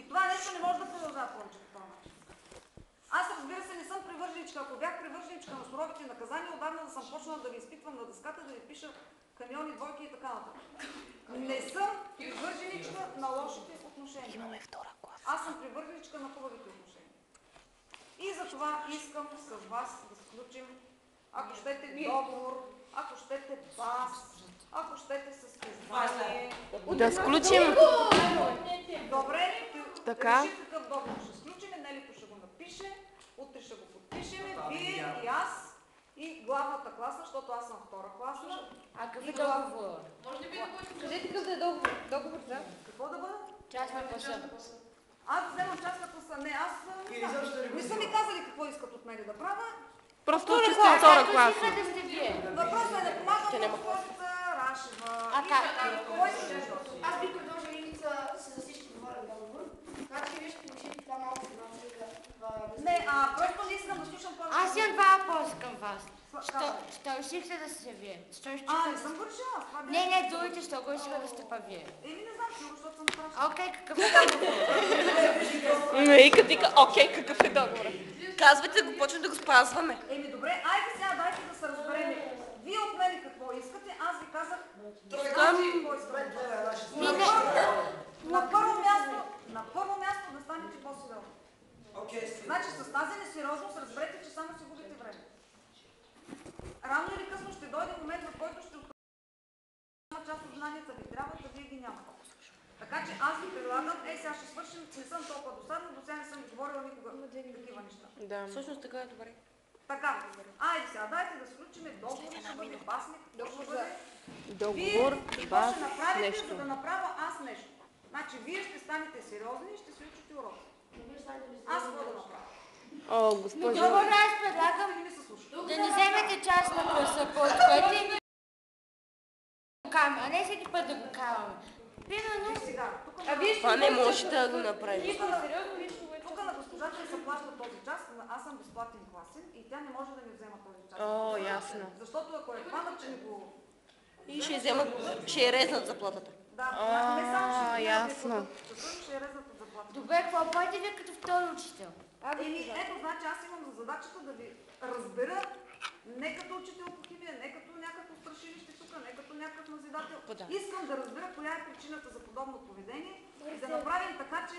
И това нещо не може да продължава повече по това начин. Аз, разбира се, не съм привърженичка. Ако бях привърженичка на суровите наказания, отдавна да съм почнала да ви изпитвам на дъската, да ви пиша камиони, двойки и така нататък. Не съм привърженичка на лошите отношения. Имаме втора класа. Аз съм привърженичка на хубавите отношения. И затова искам с вас да сключим, ако щете договор, ако щете бас, ако щете състезание. Да сключим. Добре, Така. реши какъв договор ще сключим, Нелито ще го напише, утре ще го подпишем, вие и аз и главната класа, защото аз съм втора класа. А какъв е договор? Кажете какъв да е договор. Договор за? Какво да бъде? Частна класа. Аз вземам частна класа. Не, аз не са ми казали какво искат от мен да правя. Просто че сте втора класа. Въпросът е да помагам на госпожица Рашева. А как? Кой ще дойде? Аз би предложил Ивица за всички говоря договор. Значи вие ще пишете това малко Не, просто не искам да слушам повече. Аз имам два въпроса към вас. Що решихте да сте вие? Не съм го решила. Не, другите, що го решиха да сте па вие? Не знам, сигурно, защото съм праща. Окей, какъв е договор? И като окей, какъв е договор? Казвайте го, почваме да го спазваме. Добре, айде сега дайте да се разберем. Вие от мен какво искате, аз ви казах какво искам. На първо място да станете по-сериозни. Значи с тази несериозност разберете, че само си губите време. Рано или късно ще дойде момент, в който ще отключим част от знанията ви трябва, да вие ги нямате. Така че аз ви предлагам, сега ще свършим, не съм толкова досадна, до сега не съм ви говорила никога такива неща. Да. Всъщност така е добре. Така, айде сега, дайте да сключим договор, ще бъде басник, Договор, бас, ще направите, нещо. за да направя аз нещо. Значи, вие ще станете сериозни и ще си учите уроки. Аз какво да направя? О, госпожо. Добре, аз предлагам да не вземете част на класа, което ни а не всеки път да го караме. Примерно Сега, Това не може да го направи. тук на госпожата се плаща този час, аз съм безплатен класен и тя не може да ми взема този час. О, ясно. Защото ако е хванат, че не го... И ще резнат заплатата. Да, не само ще ясно. ще я резнат от заплата. добре, какво правите вие като втори учител? Ето, значи аз имам за задачата да ви разбера не като учител по химия, не като някакво страшилище тук, не като някакъв назидател. Искам да разбера коя е причината за подобно поведение и да направим така, че